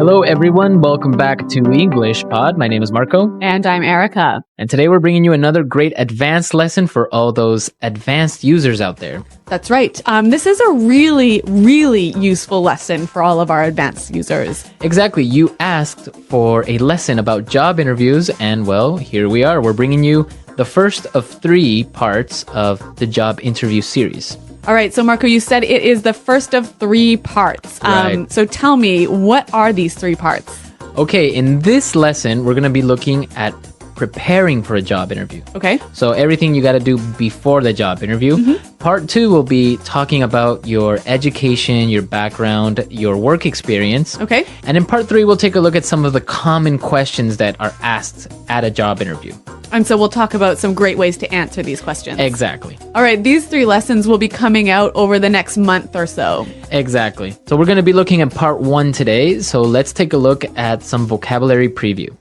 Hello, everyone. Welcome back to English Pod. My name is Marco. And I'm Erica. And today we're bringing you another great advanced lesson for all those advanced users out there. That's right. This is a really, really useful lesson for all of our advanced users. Exactly. You asked for a lesson about job interviews, and well, here we are. We're bringing you the first of 3 parts of the job interview series. All right. So, Marco, you said it is the first of 3 parts. Right. So tell me, what are these 3 parts? Okay, in this lesson, we're going to be looking at preparing for a job interview. Okay. So everything you got to do before the job interview. Part 2 will be talking about your education, your background, your work experience. Okay. And in part 3, we'll take a look at some of the common questions that are asked at a job interview. And so we'll talk about some great ways to answer these questions. Exactly. All right. These 3 lessons will be coming out over the next month or so. Exactly. So we're going to be looking at part 1 today. So let's take a look at some vocabulary preview.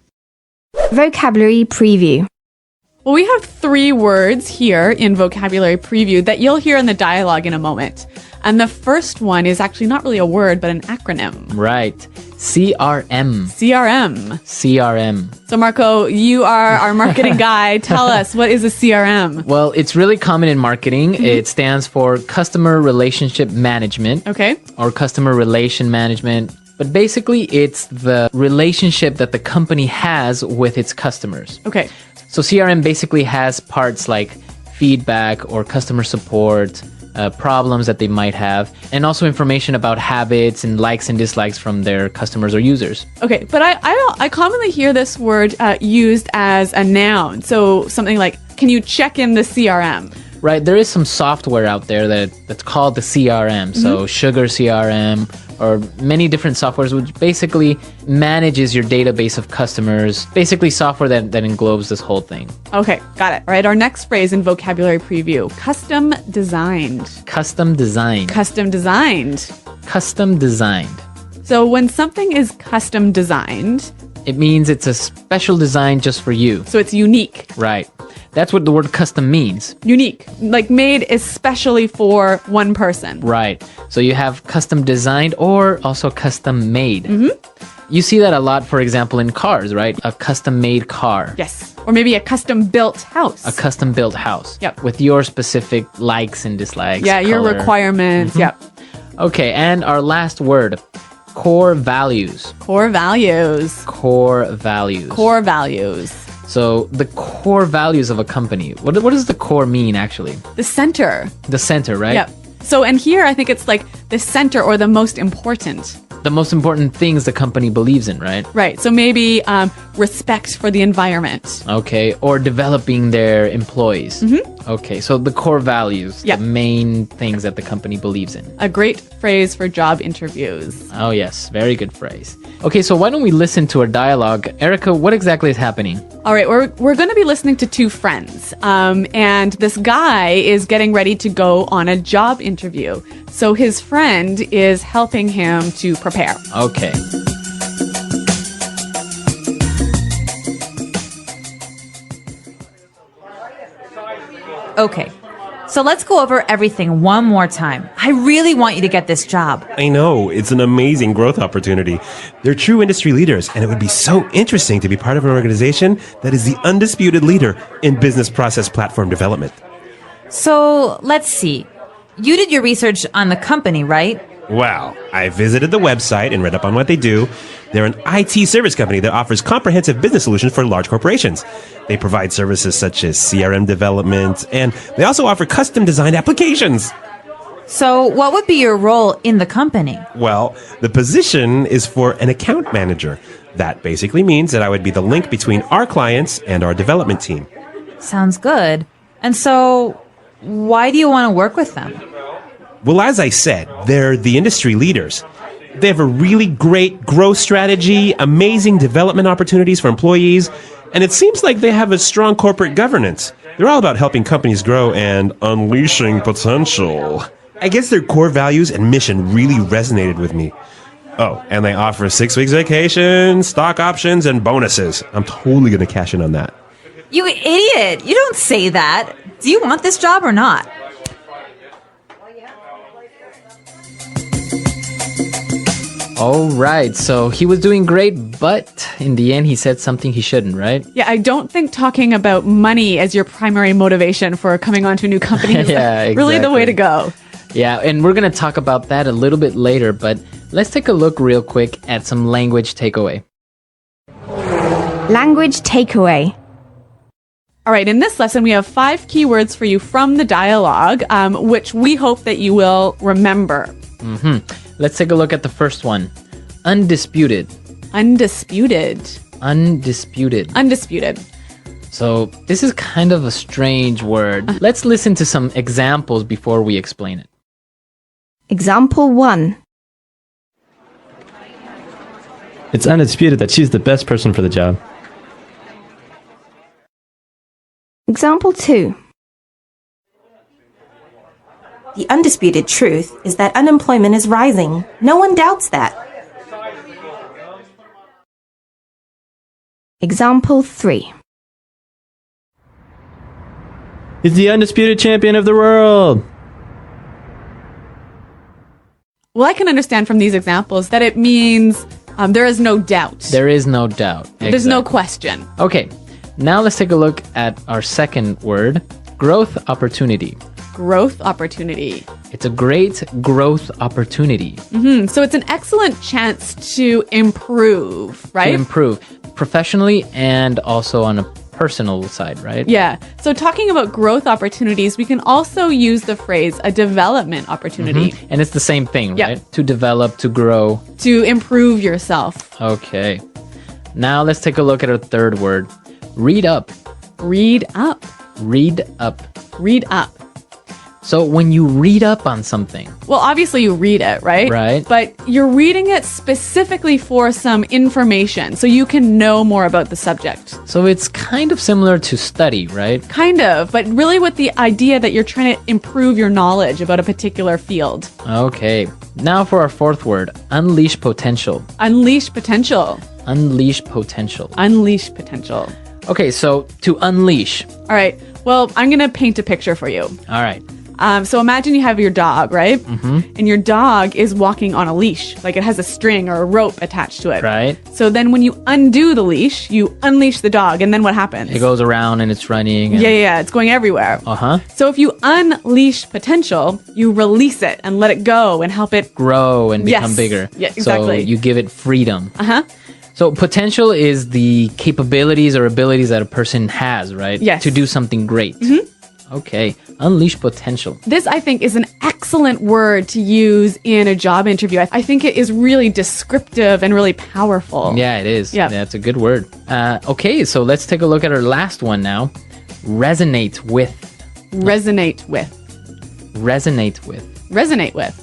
Vocabulary preview. Well, we have 3 words here in vocabulary preview that you'll hear in the dialogue in a moment. And the first one is actually not really a word, but an acronym. Right. CRM. CRM. CRM. So, Marco, you are our marketing guy. Tell us, what is a CRM? Well, it's really common in marketing. It stands for Customer Relationship Management. Okay. Or Customer Relation Management. But basically, it's the relationship that the company has with its customers. Okay. So CRM basically has parts like feedback or customer support, problems that they might have, and also information about habits and likes and dislikes from their customers or users. Okay, but I commonly hear this word used as a noun. So something like, can you check in the CRM? Right, there is some software out there that's called the CRM. So Sugar CRM or many different softwares, which basically manages your database of customers. Basically software that englobes this whole thing. Okay, got it. All right, our next phrase in vocabulary preview, custom designed. Custom designed. Custom designed. Custom designed. So when something is custom designed, it means it's a special design just for you. So it's unique. Right. That's what the word custom means. Unique, like made especially for one person. Right. So you have custom designed or also custom made. You see that a lot, for example, in cars, right? A custom made car. Yes. Or maybe a custom built house. A custom built house. Yep. With your specific likes and dislikes. Yeah, your color. requirements. Yep. Okay, and our last word, core values. Core values. Core values. Core values. So the core values of a company. What does the core mean, actually? The center. The center, right? Yep. So, and here I think it's like the center or the most important. The most important things the company believes in, right? Right. So maybe respect for the environment. Okay. Or developing their employees. Okay. So the core values, the main things that the company believes in. A great phrase for job interviews. Oh, yes. Very good phrase. Okay. So why don't we listen to our dialogue? Erica, what exactly is happening? All right. We're going to be listening to 2 friends. And this guy is getting ready to go on a job interview. So his friend is helping him to prepare. Okay. Okay, so let's go over everything one more time. I really want you to get this job. I know, it's an amazing growth opportunity. They're true industry leaders, and it would be so interesting to be part of an organization that is the undisputed leader in business process platform development. So let's see. You did your research on the company, right? Wow, I visited the website and read up on what they do. They're an IT service company that offers comprehensive business solutions for large corporations. They provide services such as CRM development, and they also offer custom designed applications. So what would be your role in the company? Well, the position is for an account manager. That basically means that I would be the link between our clients and our development team. Sounds good. And so why do you want to work with them? Well, as I said, they're the industry leaders. They have a really great growth strategy, amazing development opportunities for employees, and it seems like they have a strong corporate governance. They're all about helping companies grow and unleashing potential. I guess their core values and mission really resonated with me. Oh, and they offer 6 weeks vacation, stock options, and bonuses. I'm totally going to cash in on that. You idiot! You don't say that. Do you want this job or not? All right, so he was doing great, but in the end, he said something he shouldn't, right? Yeah, I don't think talking about money as your primary motivation for coming onto a new company is Yeah, really the way to exactly. go. Yeah, and we're going to talk about that a little bit later, but let's take a look real quick at some language takeaway. Language takeaway. All right, in this lesson, we have 5 keywords for you from the dialogue, which we hope that you will remember. Let's take a look at the first one. Undisputed. Undisputed. Undisputed. Undisputed. So this is kind of a strange word. Let's listen to some examples before we explain it. Example 1. It's undisputed that she's the best person for the job. Example 2. The undisputed truth is that unemployment is rising. No one doubts that. Example 3. He's the undisputed champion of the world. Well, I can understand from these examples that it means there is no doubt. There is no doubt. There's no Exactly. question. Okay, now let's take a look at our second word, growth opportunity. Growth opportunity. It's a great growth opportunity So it's an excellent chance to improve, to right? improve professionally and also on a personal side, right? Yeah. So talking about growth opportunities, we can also use the phrase a development opportunity And it's the same thing, Yeah. right? To develop, to grow. to improve yourself. Okay. Now let's take a look at our third word, read up. Read up. Read up. Read up. So when you read up on something, Well, obviously you read it, right? Right. But you're reading it specifically for some information so you can know more about the subject. so it's kind of similar to study, right? Kind of, but really with the idea that you're trying to improve your knowledge about a particular field. Okay. Now for our fourth word, unleash potential. Unleash potential. Unleash potential. Unleash potential. Okay, so to unleash. All right. Well, I'm going to paint a picture for you. All right. So imagine you have your dog, right? And your dog is walking on a leash, like it has a string or a rope attached to it. Right. So then when you undo the leash, you unleash the dog, and then what happens? It goes around and it's running. And, Yeah, it's going everywhere. Uh-huh. So if you unleash potential, you release it and let it go and help it. Grow and become Yes. bigger. Yeah, exactly. So you give it freedom. Uh-huh. So potential is the capabilities or abilities that a person has, right? Yes. To do something great. Okay. Unleash potential. This, I think, is an excellent word to use in a job interview. I think it is really descriptive and really powerful. Yeah, it is. Yeah. That's a good word. Okay, so let's take a look at our last one now. Resonate with. Resonate with. Resonate with. Resonate with.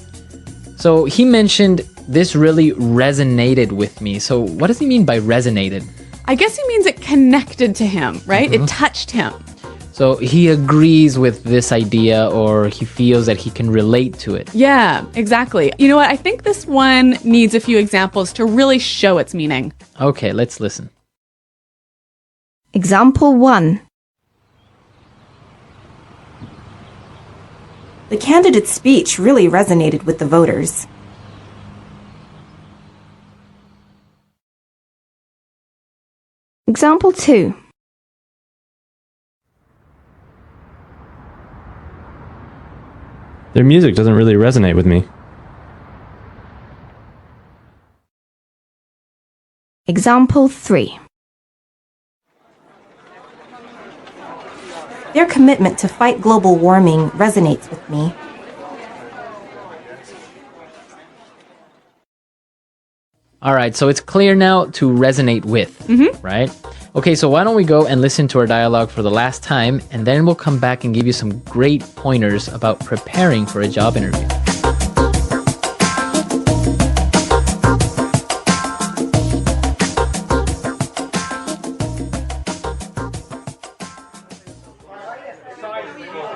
So he mentioned this really resonated with me. So what does he mean by resonated? I guess he means it connected to him, right? It touched him. So he agrees with this idea or he feels that he can relate to it. Yeah, exactly. You know what? I think this one needs a few examples to really show its meaning. Okay, let's listen. Example 1. The candidate's speech really resonated with the voters. Example 2. Their music doesn't really resonate with me. Example 3. Their commitment to fight global warming resonates with me. All right, so it's clear now to resonate with, right? Okay, so why don't we go and listen to our dialogue for the last time, and then we'll come back and give you some great pointers about preparing for a job interview.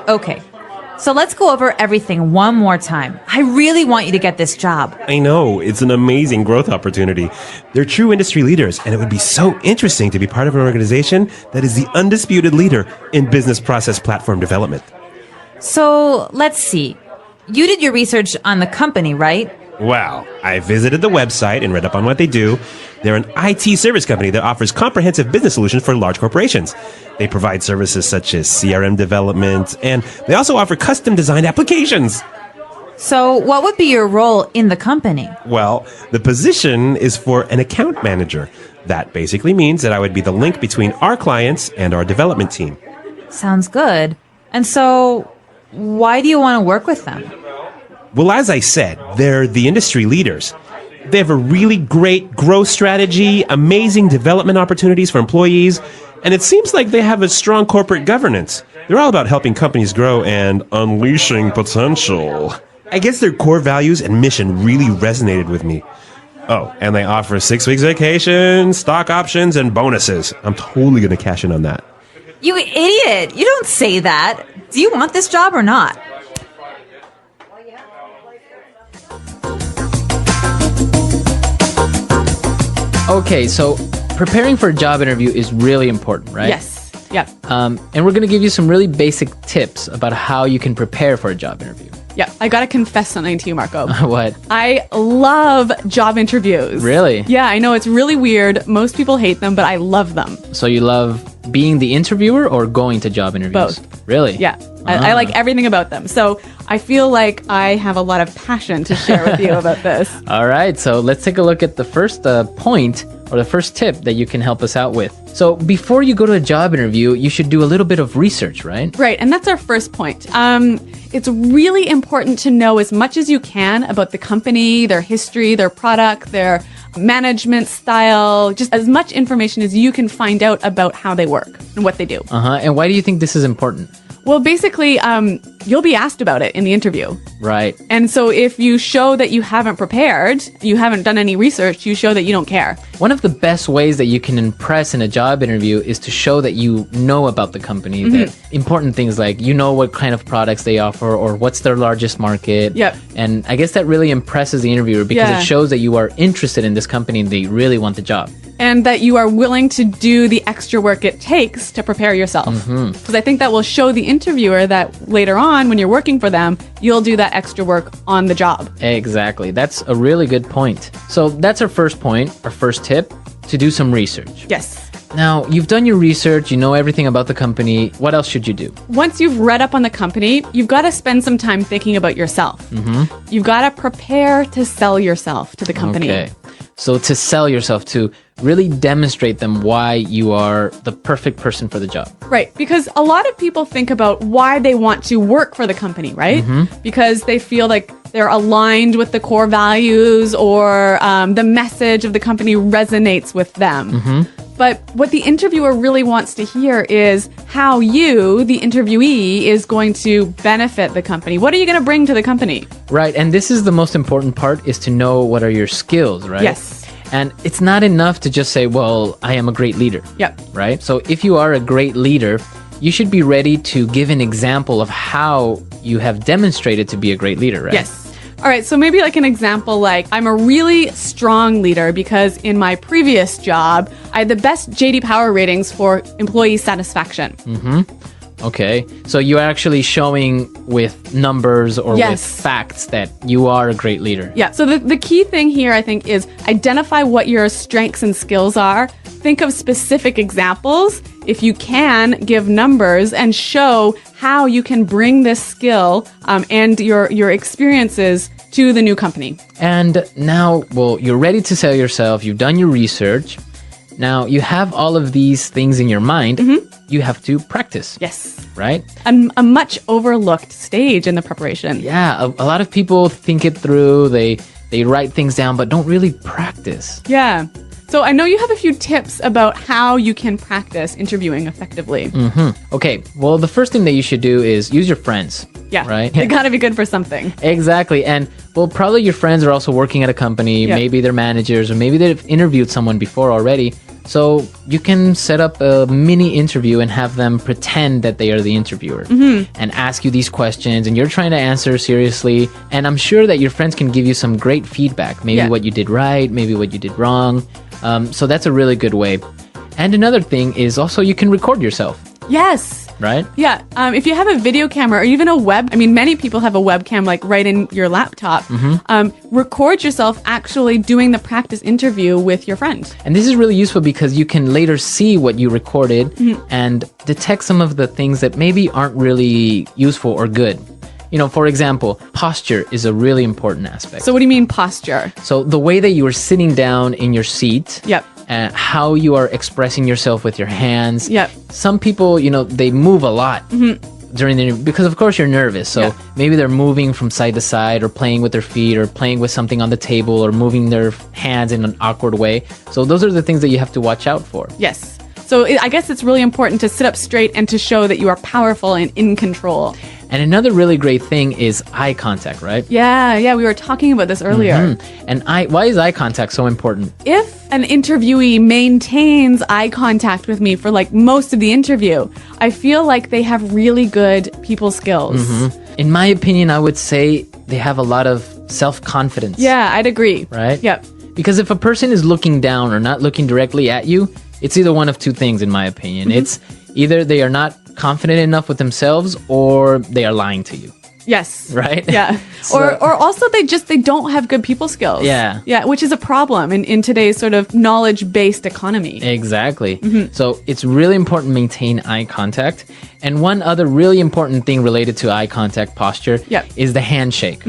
Okay. So let's go over everything one more time. I really want you to get this job. I know, it's an amazing growth opportunity. They're true industry leaders, and it would be so interesting to be part of an organization that is the undisputed leader in business process platform development. So let's see. You did your research on the company, right? Well, I visited the website and read up on what they do. They're an IT service company that offers comprehensive business solutions for large corporations. They provide services such as CRM development, and they also offer custom designed applications. So, what would be your role in the company? Well, the position is for an account manager. That basically means that I would be the link between our clients and our development team. Sounds good. And so, why do you want to work with them? Well, as I said, they're the industry leaders. They have a really great growth strategy, amazing development opportunities for employees, and it seems like they have a strong corporate governance. They're all about helping companies grow and unleashing potential. I guess their core values and mission really resonated with me. Oh, and they offer 6 weeks vacation, stock options, and bonuses. I'm totally going to cash in on that. You idiot! You don't say that. Do you want this job or not? Okay, so preparing for a job interview is really important, right? Yes. Yep. And we're going to give you some really basic tips about how you can prepare for a job interview. Yep. I got to confess something to you, Marco. What? I love job interviews. Really? Yeah, I know it's really weird. Most people hate them, but I love them. So you love being the interviewer or going to job interviews? Both. Really? Yeah. I like everything about them. So I feel like I have a lot of passion to share with you about this. All right, so let's take a look at the first point or the first tip that you can help us out with. So before you go to a job interview, you should do a little bit of research, right? Right, and that's our first point. It's really important to know as much as you can about the company, their history, their product, their management style, just as much information as you can find out about how they work and what they do. And why do you think this is important? Well, basically, you'll be asked about it in the interview. Right. And so if you show that you haven't prepared, you haven't done any research, you show that you don't care. One of the best ways that you can impress in a job interview is to show that you know about the company, that important things like you know what kind of products they offer or what's their largest market. Yep. And I guess that really impresses the interviewer because it shows that you are interested in this company and they really want the job. And that you are willing to do the extra work it takes to prepare yourself. Because I think that will show the interviewer that later on, when you're working for them, you'll do that extra work on the job. Exactly. That's a really good point. So that's our first point, our first tip, to do some research. Yes. Now, you've done your research, you know everything about the company. What else should you do? Once you've read up on the company, you've got to spend some time thinking about yourself. You've got to prepare to sell yourself to the company. Okay. So to sell yourself, to really demonstrate them why you are the perfect person for the job. Right, because a lot of people think about why they want to work for the company, right? Because they feel like they're aligned with the core values or the message of the company resonates with them. But what the interviewer really wants to hear is how you, the interviewee, is going to benefit the company. What are you going to bring to the company? Right, and this is the most important part, is to know what are your skills, right? Yes. And it's not enough to just say, well, I am a great leader. Yep. Right? So if you are a great leader, you should be ready to give an example of how you have demonstrated to be a great leader, right? Yes. All right, so maybe like an example, like I'm a really strong leader because in my previous job, I had the best JD Power ratings for employee satisfaction. Okay, so you're actually showing with numbers or with facts that you are a great leader. Yeah, so the key thing here, I think, is identify what your strengths and skills are. Think of specific examples. If you can, give numbers and show how you can bring this skill and your experiences to the new company. And now, well, you're ready to sell yourself. You've done your research. Now, you have all of these things in your mind. You have to practice. Yes. Right? A much overlooked stage in the preparation. Yeah, a lot of people think it through. They write things down, but don't really practice. Yeah. So I know you have a few tips about how you can practice interviewing effectively. Okay, well, the first thing that you should do is use your friends. Yeah. Right? They gotta be good for something. Exactly. And, well, probably your friends are also working at a company. Yeah. Maybe they're managers, or maybe they've interviewed someone before already. So you can set up a mini interview and have them pretend that they are the interviewer and ask you these questions, and you're trying to answer seriously. And I'm sure that your friends can give you some great feedback. Maybe what you did right, maybe what you did wrong. So that's a really good way. And another thing is also you can record yourself. Yes. right? Yeah. If you have a video camera or even a web, I mean, many people have a webcam like right in your laptop. Record yourself actually doing the practice interview with your friend. And this is really useful because you can later see what you recorded and detect some of the things that maybe aren't really useful or good. You know, for example, posture is a really important aspect. So what do you mean posture? So the way that you are sitting down in your seat, Yep. how you are expressing yourself with your hands. Yep. Some people, you know, they move a lot during the interview because of course you're nervous. So Yeah. maybe they're moving from side to side or playing with their feet or playing with something on the table or moving their hands in an awkward way. So those are the things that you have to watch out for. Yes. So I guess it's really important to sit up straight and to show that you are powerful and in control. And another really great thing is eye contact, right? Yeah, we were talking about this earlier. And why is eye contact so important? If an interviewee maintains eye contact with me for like most of the interview, I feel like they have really good people skills. In my opinion, I would say they have a lot of self-confidence. Yeah, I'd agree. Right? Yep. Because if a person is looking down or not looking directly at you, it's either one of two things, in my opinion. It's either they are not confident enough with themselves or they are lying to you. Yes. Right? Yeah. or also they don't have good people skills. Yeah. Yeah, which is a problem in today's sort of knowledge-based economy. Exactly. So it's really important to maintain eye contact. And one other really important thing related to eye contact posture is the handshake.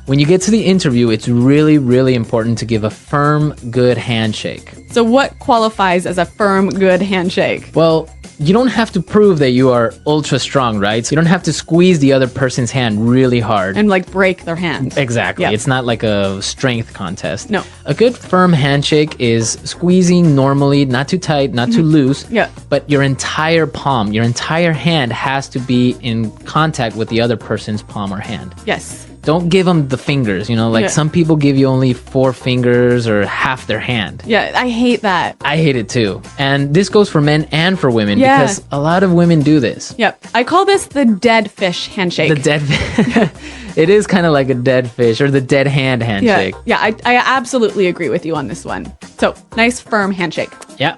When you get to the interview, it's really, really important to give a firm, good handshake. So what qualifies as a firm, good handshake? Well, you don't have to prove that you are ultra strong, right? So you don't have to squeeze the other person's hand really hard. And like break their hand. Exactly. Yeah. It's not like a strength contest. No. A good firm handshake is squeezing normally, not too tight, not too loose. Yeah. But your entire palm, your entire hand has to be in contact with the other person's palm or hand. Yes. Don't give them the fingers, you know, like Yeah. some people give you only 4 fingers or half their hand. Yeah, I hate that. I hate it too. And this goes for men and for women Yeah. because a lot of women do this. Yep. I call this the dead fish handshake. The dead it is kind of like a dead fish or the dead hand handshake. Yeah, I absolutely agree with you on this one. So, nice firm handshake. Yeah.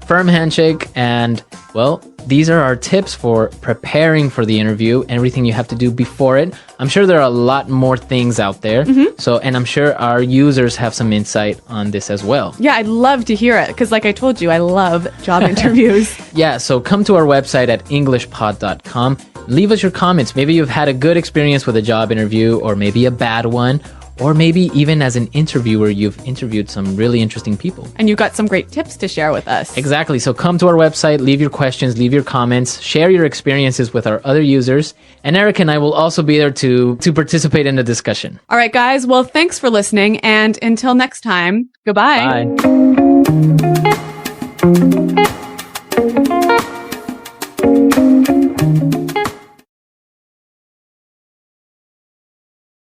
Firm handshake. And well, these are our tips for preparing for the interview, everything you have to do before it. I'm sure there are a lot more things out there. So, and I'm sure our users have some insight on this as well. Yeah, I'd love to hear it because like I told you, I love job interviews. Yeah, so come to our website at englishpod.com. Leave us your comments. Maybe you've had a good experience with a job interview or maybe a bad one. Or maybe even as an interviewer, you've interviewed some really interesting people. And you got some great tips to share with us. Exactly. So come to our website, leave your questions, leave your comments, share your experiences with our other users. And Eric and I will also be there to participate in the discussion. All right, guys. Well, thanks for listening. And until next time, goodbye. Bye.